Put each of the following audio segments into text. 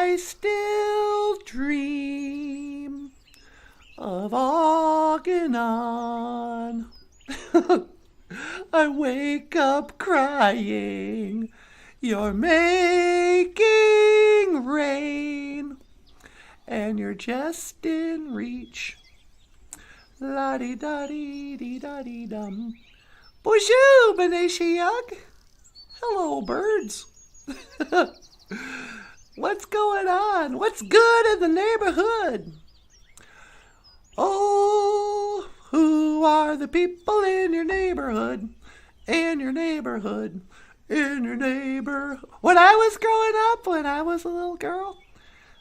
I still dream of Organon. I wake up crying, you're making rain, and you're just in reach. La-di-da-dee-dee-da-dee-dum. Bonjour, Beneshiyag. Hello, birds. What's going on? What's good in the neighborhood? Oh, who are the people in your neighborhood? In your neighborhood? In your neighborhood? When I was growing up, when I was a little girl,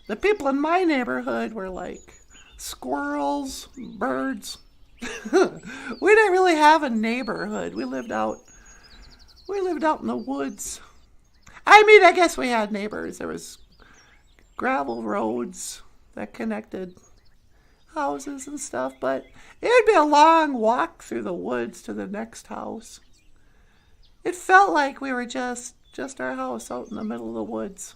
the people in my neighborhood were like squirrels, birds. We didn't really have a neighborhood. We lived out in the woods. I mean, I guess we had neighbors. There was gravel roads that connected houses and stuff, but it would be a long walk through the woods to the next house. It felt like we were just our house out in the middle of the woods.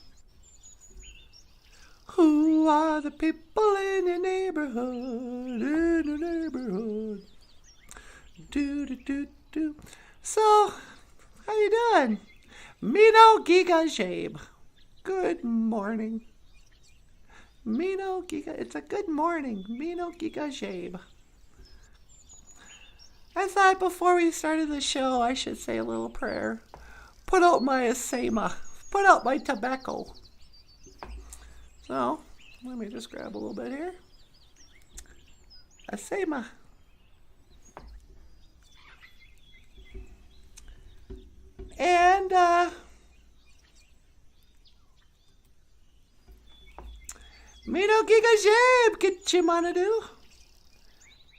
Who are the people in your neighborhood? In your neighborhood. Do do do do. So, how you doing? Mino Giga Jabe. Good morning. Mino Giga. It's a good morning. Mino Giga Jabe. I thought before we started the show, I should say a little prayer. Put out my asema. Put out my tobacco. So, let me just grab a little bit here. Asema. And, Mino Giga Jabe, Kitchimanadu.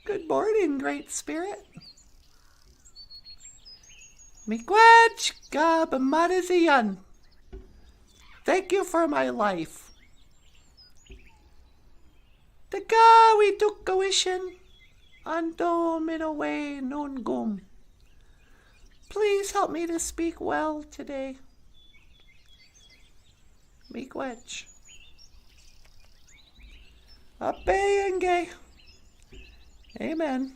Good morning, Great Spirit. Miigwech Gabamadaziyan. Thank you for my life. Tagawi Tukawishin. Ando Minowe Nungum. Please help me to speak well today. Miigwech. Apeyenge. Amen.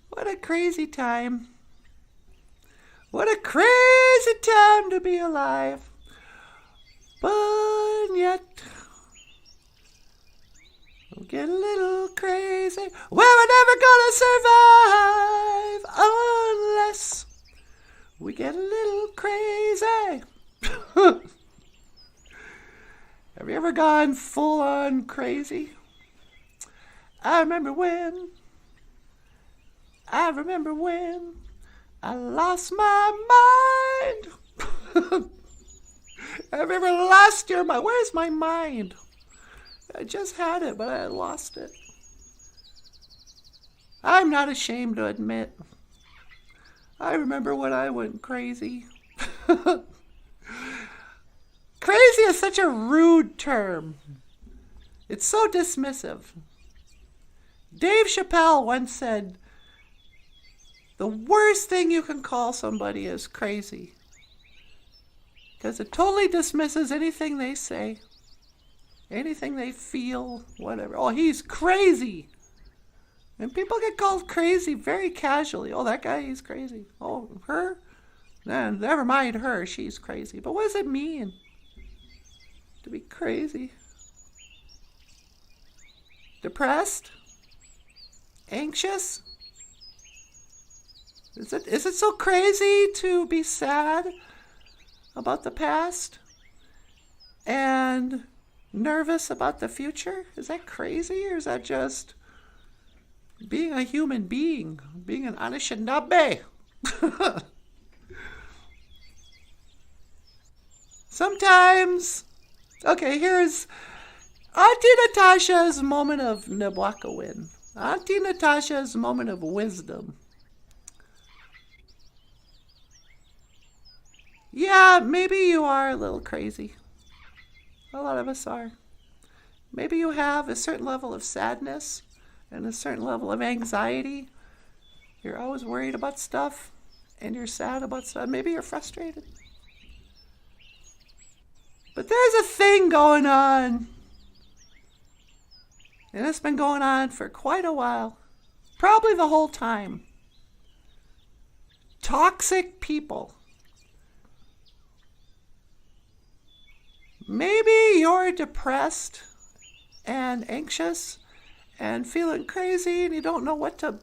What a crazy time. What a crazy time to be alive. But yet, we'll get a little crazy. Well, we're never gonna survive unless we get a little crazy. Have you ever gone full on crazy? I remember when I lost my mind. Have you ever lost your mind? Where's my mind? I just had it, but I lost it. I'm not ashamed to admit. I remember when I went crazy. Crazy is such a rude term. It's so dismissive. Dave Chappelle once said, the worst thing you can call somebody is crazy. Because it totally dismisses anything they say, anything they feel, whatever. Oh, he's crazy. And people get called crazy very casually. Oh, that guy, he's crazy. Oh, her? Nah, never mind her, she's crazy. But what does it mean to be crazy? Depressed? Anxious? Is it so crazy to be sad about the past and nervous about the future? Is that crazy, or is that just being a human being, being an Anishinaabe? Sometimes, okay, here's Auntie Natasha's moment of Nabwakawin. Auntie Natasha's moment of wisdom. Yeah, maybe you are a little crazy. A lot of us are. Maybe you have a certain level of sadness and a certain level of anxiety. You're always worried about stuff. and you're sad about stuff. Maybe you're frustrated. But there's a thing going on. And it's been going on for quite a while. Probably the whole time. Toxic people. Maybe you're depressed and anxious and feeling crazy and you don't know what to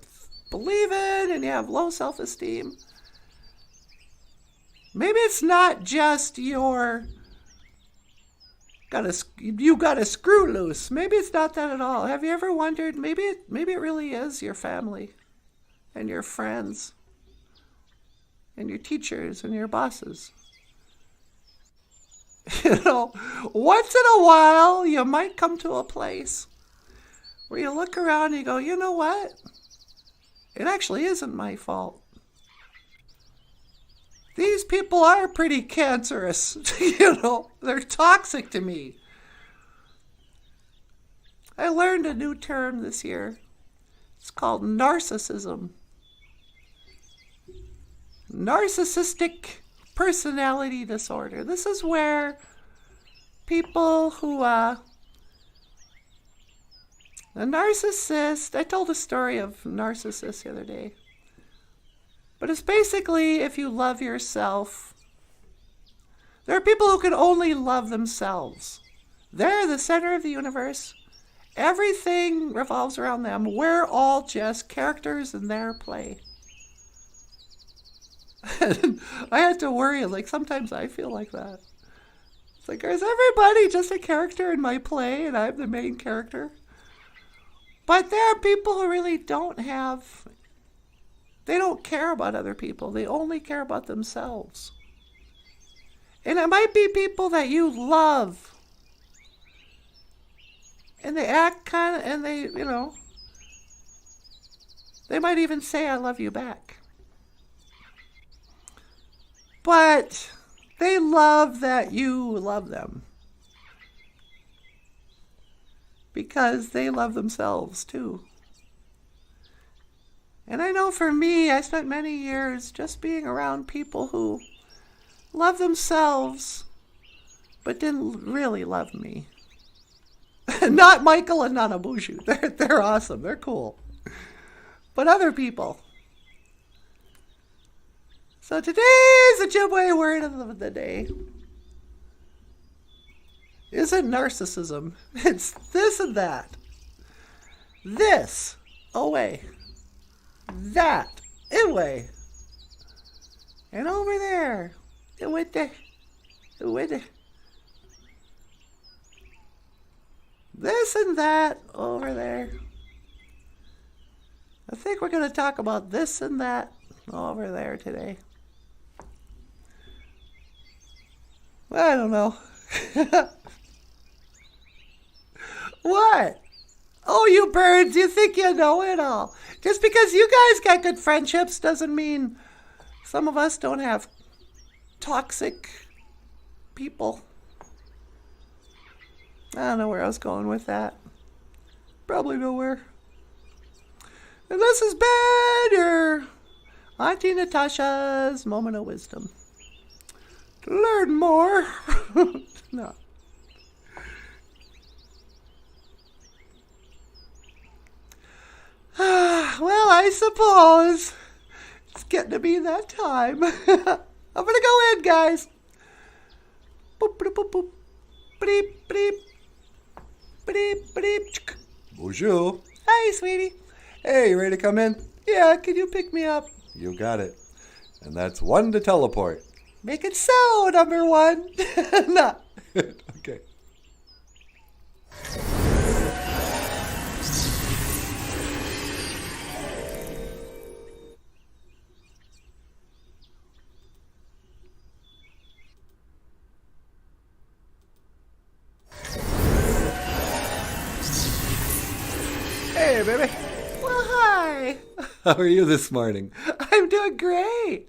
believe in and you have low self-esteem. Maybe it's not just you got a screw loose. Maybe it's not that at all. Have you ever wondered, maybe it really is your family and your friends and your teachers and your bosses. You know, once in a while you might come to a place where you look around and you go, you know what? It actually isn't my fault. These people are pretty cancerous. You know, they're toxic to me. I learned a new term this year. It's called narcissism. Narcissistic personality disorder. This is where people who, a narcissist, I told a story of narcissists the other day. But it's basically if you love yourself. There are people who can only love themselves. They're the center of the universe. Everything revolves around them. We're all just characters in their play. And I had to worry, like sometimes I feel like that. It's like, is everybody just a character in my play and I'm the main character? But there are people who really they don't care about other people. They only care about themselves. And it might be people that you love. And they act kind of, and they, you know, they might even say, I love you back. But they love that you love them. Because they love themselves too. And I know for me, I spent many years just being around people who love themselves, but didn't really love me. Not Michael and NANABOOZHOO. They're awesome. They're cool. But other people. So today's Ojibwe word of the day isn't narcissism. It's this and that. This, away. That, away. And over there, it went there. This and that over there. I think we're going to talk about this and that over there today. Well, I don't know. What? Oh, you birds, you think you know it all. Just because you guys got good friendships doesn't mean some of us don't have toxic people. I don't know where I was going with that. Probably nowhere. And this has been your Auntie Natasha's Moment of Wisdom. To learn more. No. Well, I suppose it's getting to be that time. I'm gonna go in, guys. Boop, boop, boop, boop. Beep, beep. Beep, beep. Bonjour. Hi, sweetie. Hey, you ready to come in? Yeah, can you pick me up? You got it. And that's one to teleport. Make it so, number one. No. Okay. Hey, baby. Well, hi. How are you this morning? I'm doing great.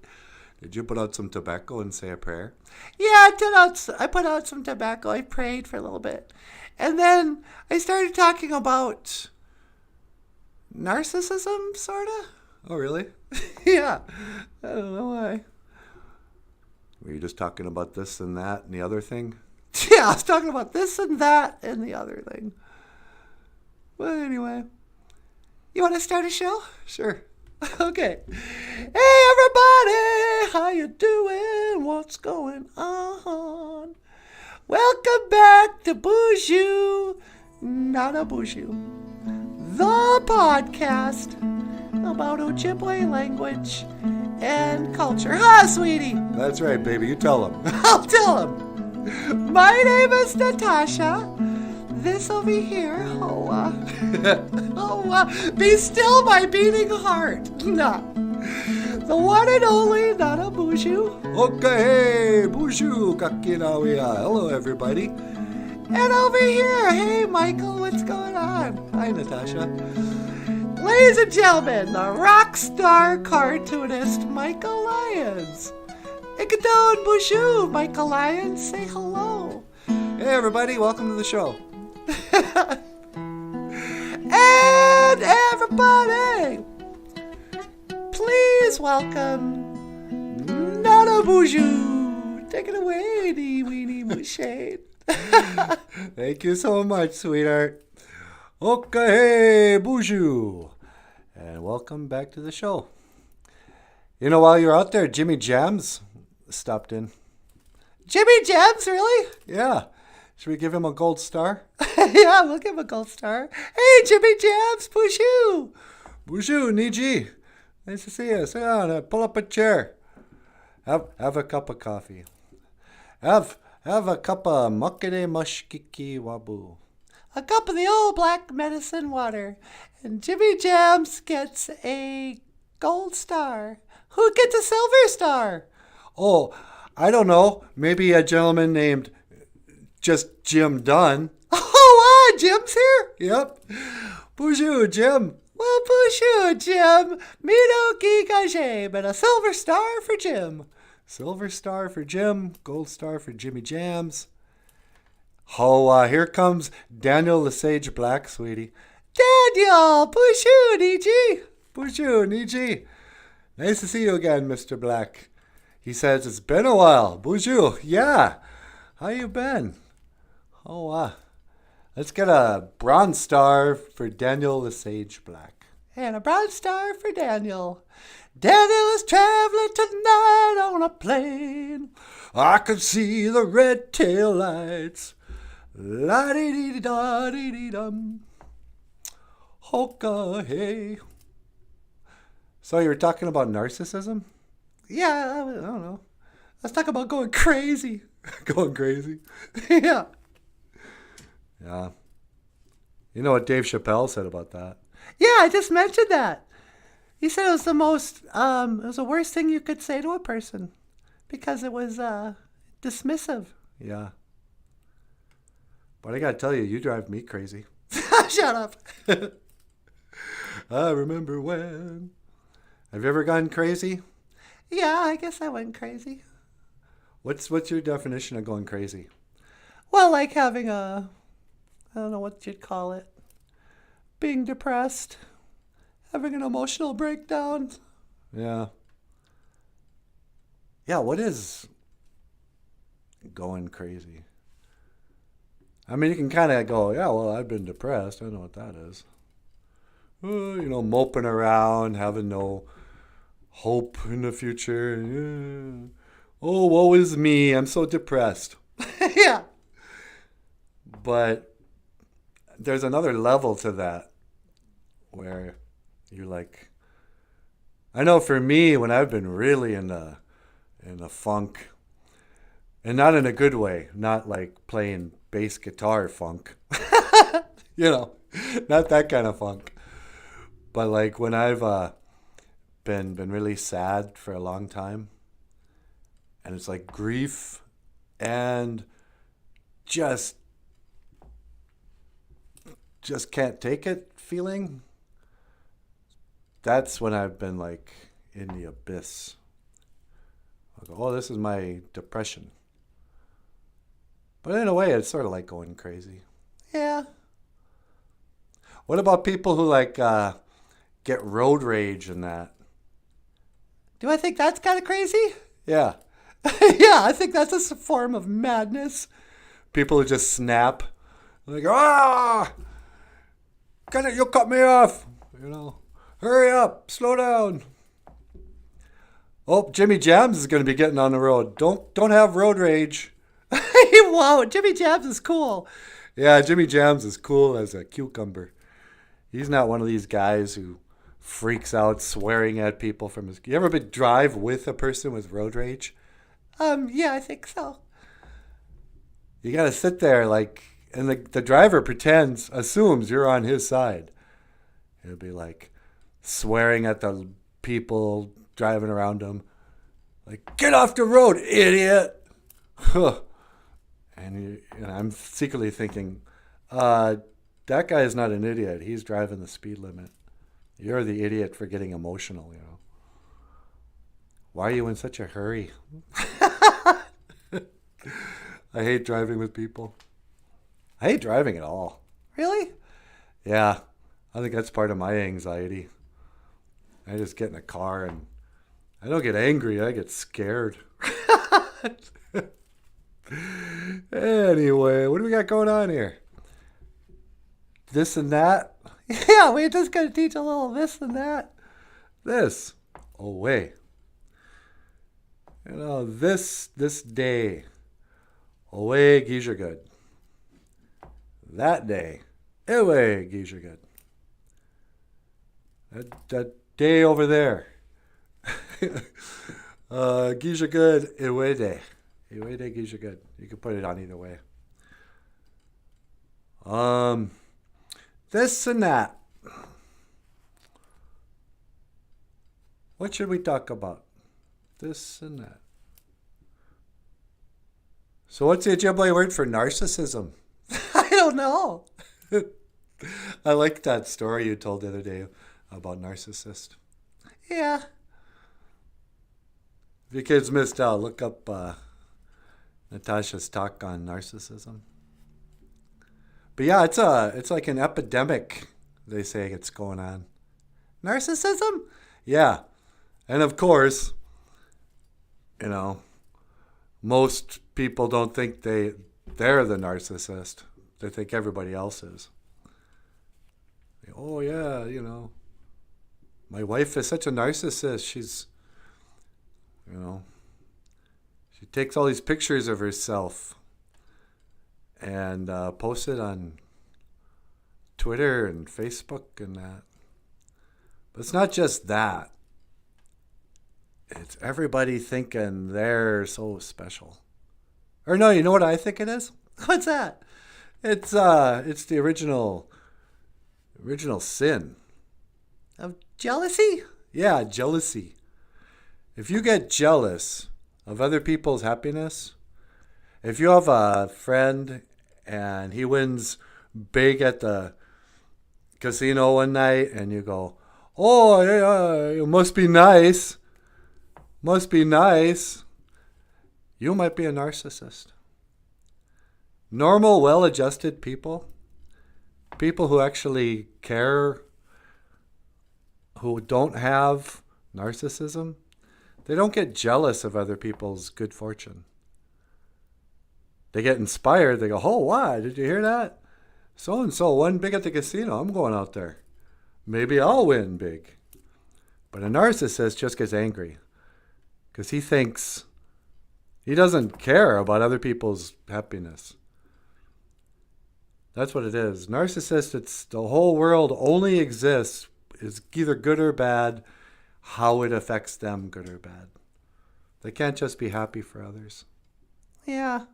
Did you put out some tobacco and say a prayer? Yeah, I put out some tobacco. I prayed for a little bit. And then I started talking about narcissism, sort of. Oh, really? Yeah, I don't know why. Were you just talking about this and that and the other thing? Yeah, I was talking about this and that and the other thing. But anyway, you want to start a show? Sure. Okay. Hey everybody, how you doing? What's going on? Welcome back to NANABOOZHOO, the podcast about Ojibwe language and culture. Huh, sweetie? That's right, baby. You tell them. I'll tell him. My name is Natasha. This over here, be still my beating heart. Nah. The one and only NANABOOZHOO. Okay, Boozhoo, Kakinawia. Hello, everybody. And over here, hey Michael, what's going on? Hi, Natasha. Ladies and gentlemen, the rock star cartoonist Michael Lyons. Ikadon Boozhoo, Michael Lyons, say hello. Hey, everybody. Welcome to the show. And everybody, please welcome NANABOOZHOO. Take it away, dee weenie mooshade. Thank you so much, sweetheart. Okay, Boozhoo. And welcome back to the show. You know, while you're out there, Jimmy Jams stopped in. Jimmy Jams, really? Yeah. Should we give him a gold star? Yeah, we'll give him a gold star. Hey, Jimmy Jams, Boozhoo. Boozhoo, Niji. Nice to see you. Sit down. Pull up a chair. Have a cup of coffee. Have a cup of makere mashkiki wabu. A cup of the old black medicine water. And Jimmy Jams gets a gold star. Who gets a silver star? Oh, I don't know. Maybe a gentleman named just Jim Dunn. Oh, wow, Jim's here? Yep. Boozhoo, Jim. Well, Boozhoo, Jim. Mino Gigaje, but a silver star for Jim. Silver star for Jim. Gold star for Jimmy Jams. Oh, here comes Daniel the Sage Black, sweetie. Daniel, Boozhoo, Niji. Boozhoo, Niji. Nice to see you again, Mr. Black. He says it's been a while. Boozhoo, yeah. How you been? Oh, let's get a bronze star for Daniel the Sage Black. And a bronze star for Daniel. Daniel is traveling tonight on a plane. I can see the red tail lights. La-dee-dee-da-dee-dee-dum. Hoka, hey. So you were talking about narcissism? Yeah, I don't know. Let's talk about going crazy. Going crazy? Yeah. Yeah. You know what Dave Chappelle said about that? Yeah, I just mentioned that. He said it was the most, it was the worst thing you could say to a person because it was dismissive. Yeah. But I gotta tell you, you drive me crazy. Shut up. I remember when. Have you ever gone crazy? Yeah, I guess I went crazy. What's your definition of going crazy? Well, like having I don't know what you'd call it. Being depressed. Having an emotional breakdown. Yeah. Yeah, what is going crazy? I mean, you can kind of go, yeah, well, I've been depressed. I know what that is. Moping around, having no hope in the future. Yeah. Oh, woe is me. I'm so depressed. Yeah. But there's another level to that where you're like, I know for me, when I've been really in a funk, and not in a good way, not like playing bass guitar funk, not that kind of funk, but like when I've been really sad for a long time, and it's like grief and just can't take it feeling. That's when I've been like in the abyss. I go, oh, this is my depression. But in a way, it's sort of like going crazy. Yeah. What about people who like get road rage and that. Do I think that's kind of crazy? Yeah. Yeah, I think that's a form of madness. People who just snap. Like, ah! You cut me off! You know, hurry up, slow down. Oh, Jimmy Jams is going to be getting on the road. Don't have road rage. Whoa, Jimmy Jams is cool. Yeah, Jimmy Jams is cool as a cucumber. He's not one of these guys who freaks out swearing at people from his... You ever been drive with a person with road rage? Yeah, I think so. You got to sit there like... And the driver assumes you're on his side. He'll be like swearing at the people driving around him. Like, get off the road, idiot! And I'm secretly thinking, that guy is not an idiot. He's driving the speed limit. You're the idiot for getting emotional, you know. Why are you in such a hurry? I hate driving with people. I hate driving at all. Really? Yeah, I think that's part of my anxiety. I just get in a car and I don't get angry. I get scared. Anyway, what do we got going on here? This and that? Yeah, we're just going to teach a little this and that. This. Oh, wait. You know, this day. Away, geezer good. That day. Away, geezer good. That day over there. Geezer good, away day. Away day, geezer good. You can put it on either way. This and that. What should we talk about? This and that. So what's the Ojibwe word for narcissism? I don't know. I like that story you told the other day about narcissist. Yeah. If your kids missed out, look up Natasha's talk on narcissism. But yeah, it's like an epidemic, they say, it's going on. Narcissism? Yeah. And of course, you know, most people don't think they're the narcissist. They think everybody else is. Oh, yeah, you know, my wife is such a narcissist. She's, you know, she takes all these pictures of herself and posts it on Twitter and Facebook and that. But it's not just that. It's everybody thinking they're so special. Or no, you know what I think it is? What's that? It's the original sin. Of jealousy? Yeah, jealousy. If you get jealous of other people's happiness, if you have a friend and he wins big at the casino one night and you go, oh, yeah, it must be nice. Must be nice. You might be a narcissist. Normal, well-adjusted people who actually care, who don't have narcissism, they don't get jealous of other people's good fortune. They get inspired. They go, oh, wow, did you hear that? So-and-so won big at the casino. I'm going out there. Maybe I'll win big. But a narcissist just gets angry because he thinks he doesn't care about other people's happiness. That's what it is. Narcissist, it's the whole world only exists, is either good or bad, how it affects them, good or bad. They can't just be happy for others. Yeah.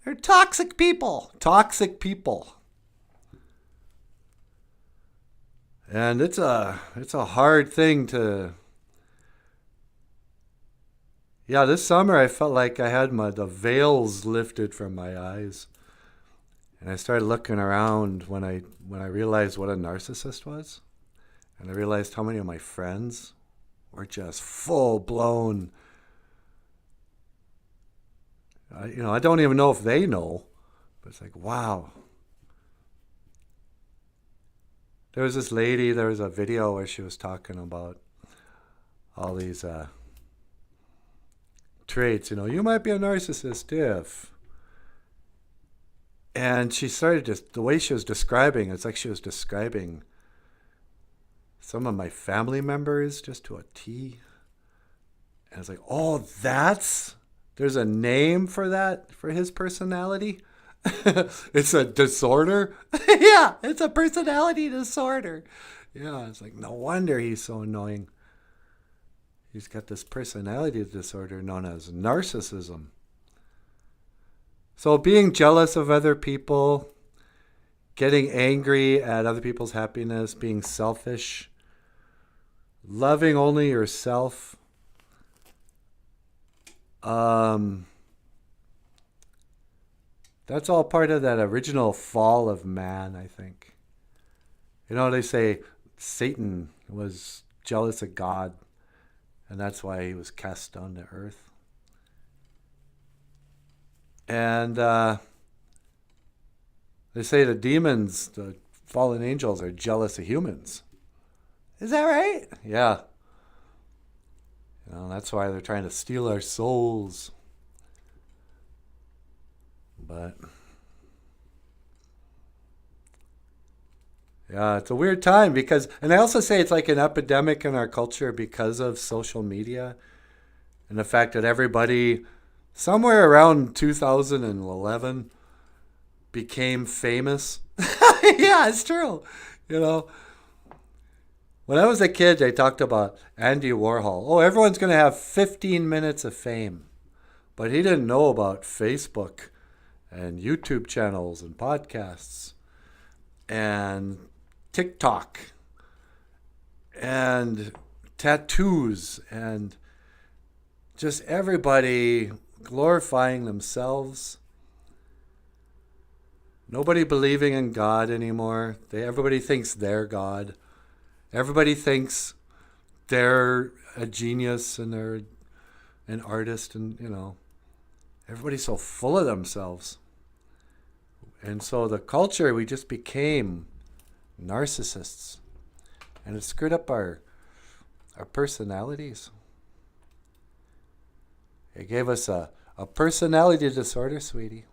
They're toxic people. Toxic people. And it's a hard thing to... Yeah, this summer I felt like I had the veils lifted from my eyes. And I started looking around when I realized what a narcissist was. And I realized how many of my friends were just full-blown. I don't even know if they know. But it's like, wow. There was this lady, there was a video where she was talking about all these traits. You might be a narcissist if. And she started just, the way she was describing, it's like she was describing some of my family members just to a T. And I was like, oh, there's a name for that, for his personality? It's a disorder? Yeah, it's a personality disorder. Yeah, it's like, no wonder he's so annoying. He's got this personality disorder known as narcissism. So being jealous of other people, getting angry at other people's happiness, being selfish, loving only yourself, that's all part of that original fall of man, I think. They say Satan was jealous of God, and that's why he was cast down to earth. And they say the demons, the fallen angels, are jealous of humans. Is that right? Yeah. That's why they're trying to steal our souls. But yeah, it's a weird time because, and I also say it's like an epidemic in our culture because of social media and the fact that everybody somewhere around 2011 became famous. Yeah, it's true. When I was a kid, they talked about Andy Warhol. Oh, everyone's going to have 15 minutes of fame. But he didn't know about Facebook and YouTube channels and podcasts and TikTok and tattoos and just everybody glorifying themselves. Nobody believing in God anymore. Everybody thinks they're God. Everybody thinks they're a genius and they're an artist, and everybody's so full of themselves. And so the culture, we just became narcissists. And it screwed up our personalities. It gave us a personality disorder, sweetie.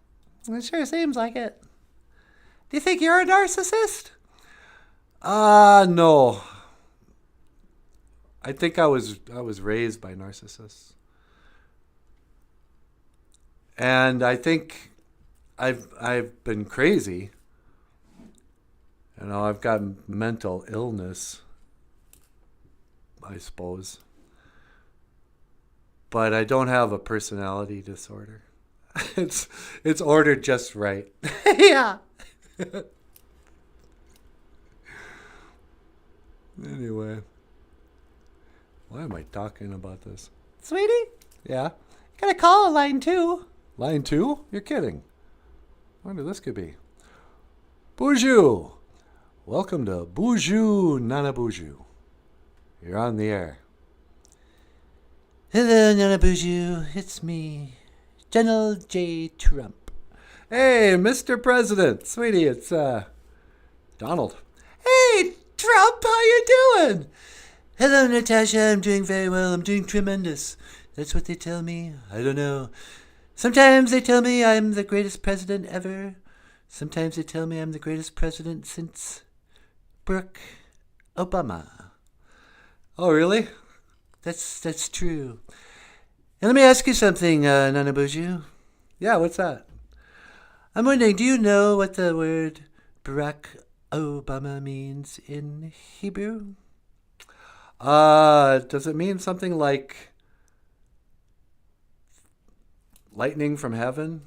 It sure seems like it. Do you think you're a narcissist? No. I think I was raised by narcissists. And I think I've been crazy. I've got mental illness, I suppose. But I don't have a personality disorder. It's ordered just right. Yeah. Anyway, why am I talking about this? Sweetie, Yeah? you got a call on line 2. Line 2? You're kidding. I wonder this could be. Boozhoo! Welcome to Boozhoo, NANABOOZHOO. You're on the air. Hello, NANABOOZHOO. It's me, Donald J. Trump. Hey, Mr. President. Sweetie, it's Donald. Hey, Trump, how you doing? Hello, Natasha. I'm doing very well. I'm doing tremendous. That's what they tell me. I don't know. Sometimes they tell me I'm the greatest president ever. Sometimes they tell me I'm the greatest president since Barack Obama. Oh, really? That's true. And let me ask you something, NANABOOZHOO. Yeah, what's that? I'm wondering, do you know what the word Barack Obama means in Hebrew? Does it mean something like lightning from heaven?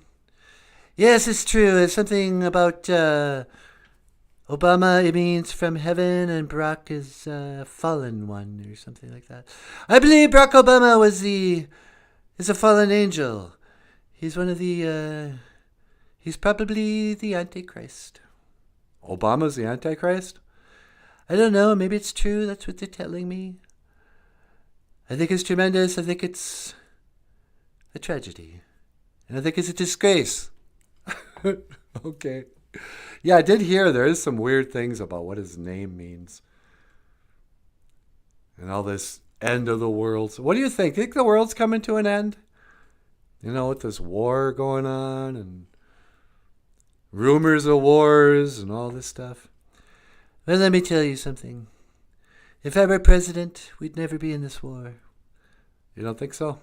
Yes, it's true. It's something about Obama, it means from heaven, and Barack is fallen one, or something like that. I believe Barack Obama is a fallen angel. He's one of he's probably the Antichrist. Obama's the Antichrist? I don't know. Maybe it's true. That's what they're telling me. I think it's tremendous. I think it's a tragedy. And I think it's a disgrace. Okay. Yeah, I did hear there is some weird things about what his name means. And all this end of the world. So what do you think? Think the world's coming to an end? You know, with this war going on and rumors of wars and all this stuff. Well, let me tell you something. If I were president, we'd never be in this war. You don't think so?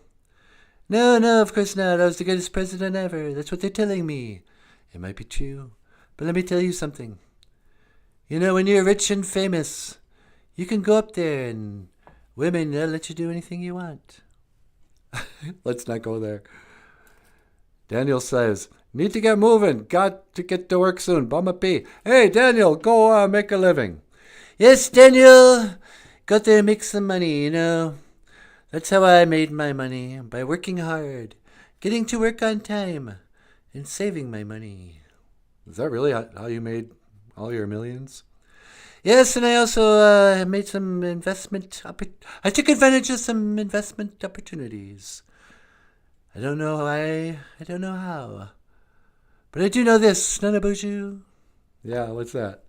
No, of course not. I was the greatest president ever. That's what they're telling me. It might be true. But let me tell you something. You know, when you're rich and famous, you can go up there and women, they'll let you do anything you want. Let's not go there. Daniel says, need to get moving. Got to get to work soon. Bum a pee. Hey, Daniel, go make a living. Yes, Daniel. Got there and make some money, you know. That's how I made my money. By working hard. Getting to work on time. And saving my money. Is that really how you made all your millions? Yes, and I also made some investment. I took advantage of some investment opportunities. I don't know why. I don't know how. But I do know this, NANABOOZHOO. Yeah, what's that?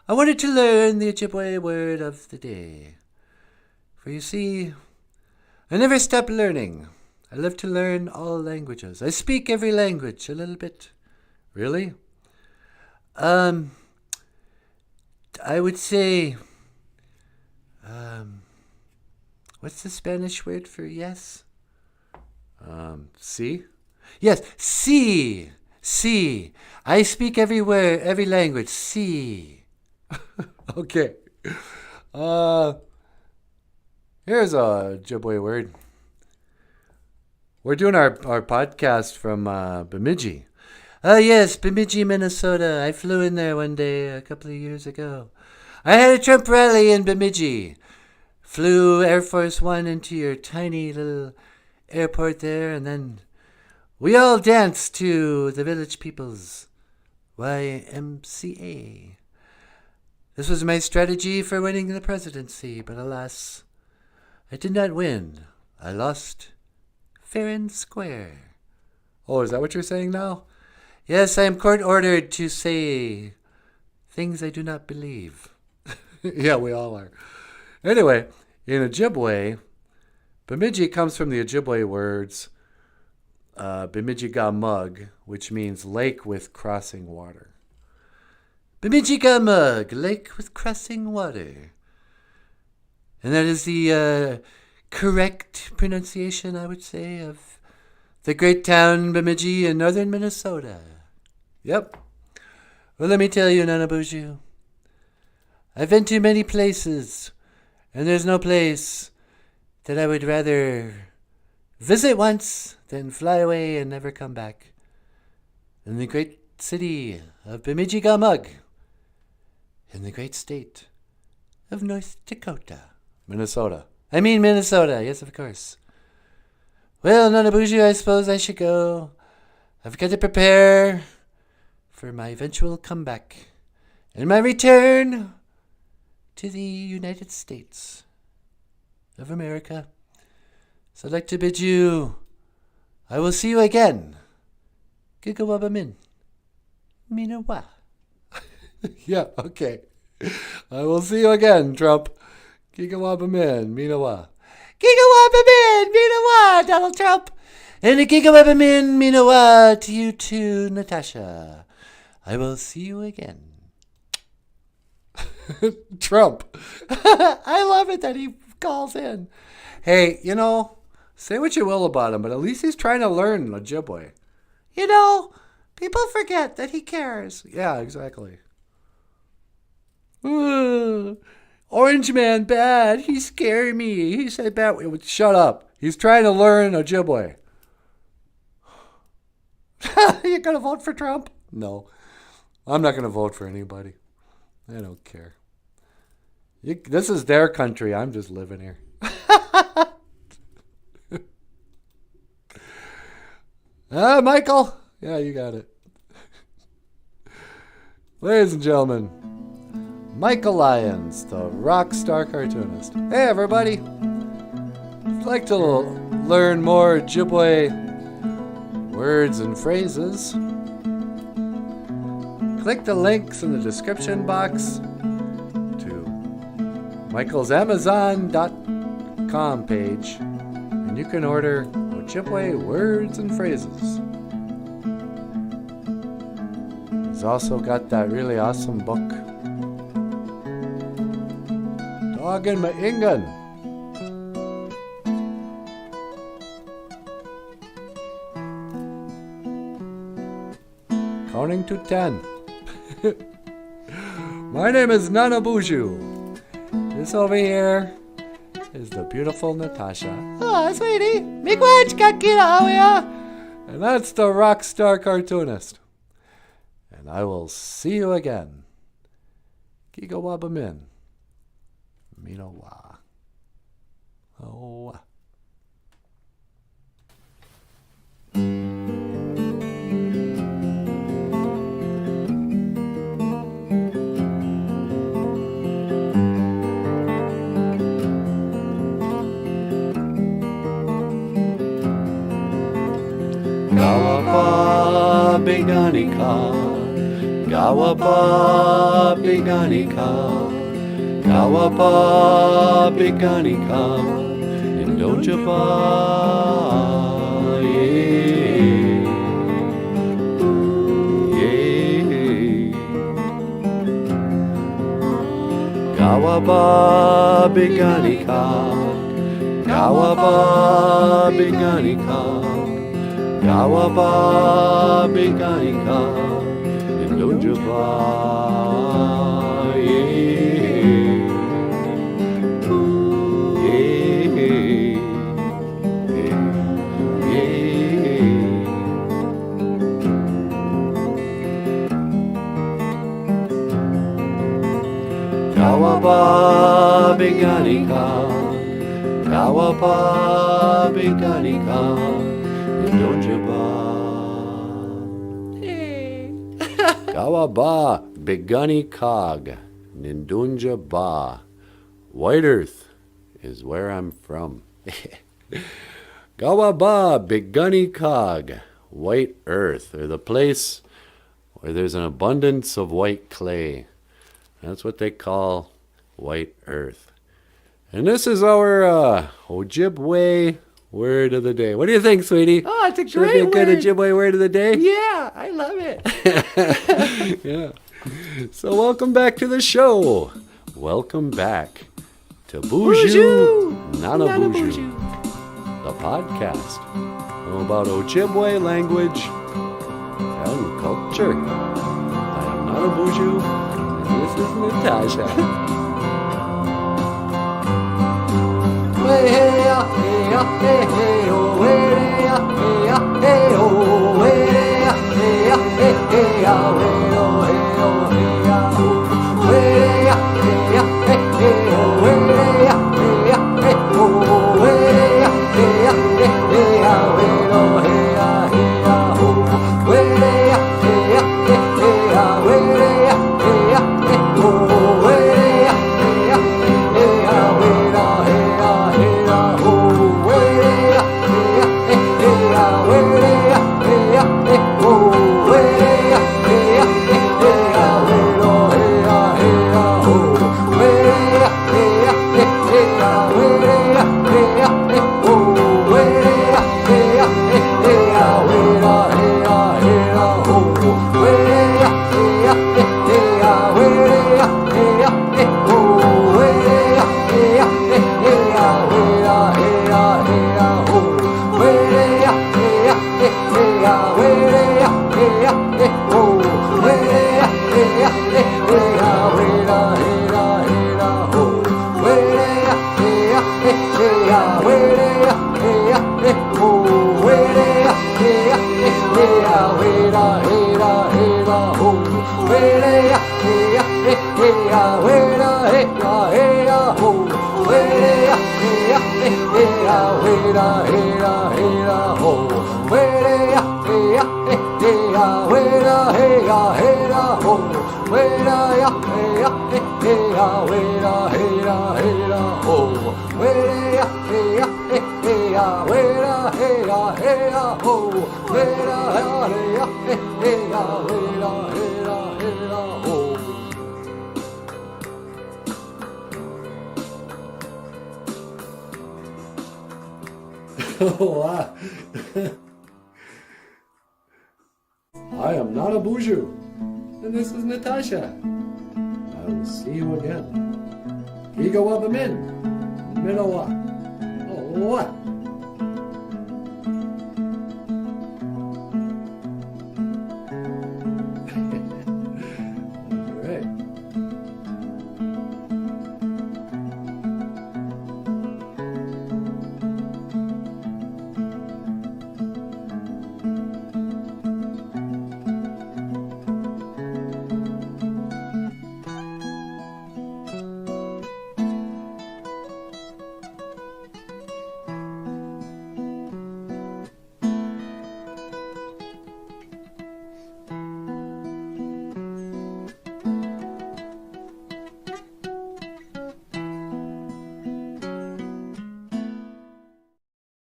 I wanted to learn the Ojibwe word of the day. For you see, I never stop learning. I love to learn all languages. I speak every language a little bit. Really? I would say, what's the Spanish word for yes? Sí? Yes, sí. Sí. I speak everywhere, every language. Sí. Okay. Here's a Ojibwe word. We're doing our podcast from Bemidji. Oh, yes, Bemidji, Minnesota. I flew in there one day a couple of years ago. I had a Trump rally in Bemidji. Flew Air Force One into your tiny little airport there, and then we all danced to the Village People's YMCA. This was my strategy for winning the presidency, but alas, I did not win. I lost fair and square. Oh, is that what you're saying now? Yes, I am court-ordered to say things I do not believe. Yeah, we all are. Anyway, in Ojibwe, Bemidji comes from the Ojibwe words Bemidji Gamug, which means lake with crossing water. Bemidji Gamug, lake with crossing water. And that is the correct pronunciation, I would say, of the great town Bemidji in northern Minnesota. Yep. Well, let me tell you, NANABOOZHOO. I've been to many places, and there's no place that I would rather visit once than fly away and never come back than the great city of Bemidji Gamug in the great state of North Dakota. Minnesota. I mean Minnesota, yes, of course. Well, NANABOOZHOO, I suppose I should go. I've got to prepare for my eventual comeback and my return to the United States of America. So I'd like to bid you, I will see you again. Gigawabamin. Minawa. Yeah, okay. I will see you again, Trump. Gigawabamin. Minawa. Gigawabamin. Minawa, Donald Trump. And a gigawabamin. Minawa to you too, Natasha. I will see you again. Trump. I love it that he calls in. Hey, you know, say what you will about him, but at least he's trying to learn Ojibwe. You know, people forget that he cares. Yeah, exactly. Orange man bad. He scared me. He said bad. Shut up. He's trying to learn Ojibwe. You gonna vote for Trump? No. I'm not gonna vote for anybody. I don't care. This is their country. I'm just living here. Michael? Yeah, you got it. Ladies and gentlemen, Michael Lyons, the rock star cartoonist. Hey, everybody. If you'd like to learn more Ojibwe words and phrases, click the links in the description box to Michael's Amazon.com page, and you can order Ojibwe words and phrases. He's also got that really awesome book, Dog and Maingan. Counting to 10. My name is NANABOOZHOO. This over here is the beautiful Natasha. Oh, sweetie. Miigwech kakira. And that's the rock star cartoonist. And I will see you again. Gigawabamin. Minowa. Oh. Gawapa biganika, Gawapa biganika, Gawapa biganika, Indojaba, yeah, yeah. Gawapa biganika, Gawapa biganika, Gawapa biganika, Indojaba, yeah, yeah, yeah. Gawapa biganika, Gawapa biganika, Indojaba. Gawaba Begani Cog, Nindunja Ba. White Earth is where I'm from. Gawaba Begani Cog, White Earth, or the place where there's an abundance of white clay. That's what they call White Earth. And this is our Ojibwe word of the day. What do you think, sweetie? Oh, it's a Should it great be a good word. Ojibwe word of the day? Yeah, I love it. Yeah. So welcome back to the show. Welcome back to Boozhoo, NANABOOZHOO, the podcast about Ojibwe language and culture. I am NANABOOZHOO, and this is Natasha. Way hey ya, hey ya, hey hey oh, way ya, hey ya, hey oh, way ya, hey ya, hey hey ya, way oh, hey oh, hey ya, way ya, hey ya, hey hey oh, way ya, hey ya, hey oh, way ya, hey ya, hey hey ya, way oh, hey ya, hey ya, way ya, hey ya, hey hey ya, way ya, hey ya, hey oh, way ya, hey ya, hey hey ya, way ya, hey ya, hey ya, way ya, hey ya, hey hey ya, way ya, hey ya, hey oh, way ya, hey ya, hey hey ya, way oh, hey ya, hey ya, way ya, hey ya, hey hey ya, way ya, hey ya, hey oh, way ya, hey ya, hey hey ya, way ya, hey ya, hey ya, way ya, hey ya, hey hey ya, way ya, hey ya, hey oh, way ya, hey ya, hey hey ya, way ya, hey ya, hey ya, way ya, hey ya, hey hey ya, way ya, hey ya, hey oh, way ya, hey ya, hey hey ya, way ya, hey ya, hey ya, way ya, hey ya, hey hey ya, way ya, hey ya, hey oh, way ya, hey ya, hey hey ya, way ya, hey ya, hey ya, way ya, hey ya, hey hey ya, way ya, hey ya, hey ya, way ya, hey ya, hey hey ya, way ya, hey ya, hey ya, way ya, hey ya, hey hey ya, way ya, hey ya, hey ya, way ya, hey ya, hey hey ya, way ya, hey ya, hey ya, way ya, hey ya, hey hey ya, way ya, hey ya, hey ya, way ya, hey ya, hey hey ya, way ya, hey ya, Wow. I am NANABOOZHOO, and this is Natasha. I will see you again. GOFUNDME. Minowa. Oh, what?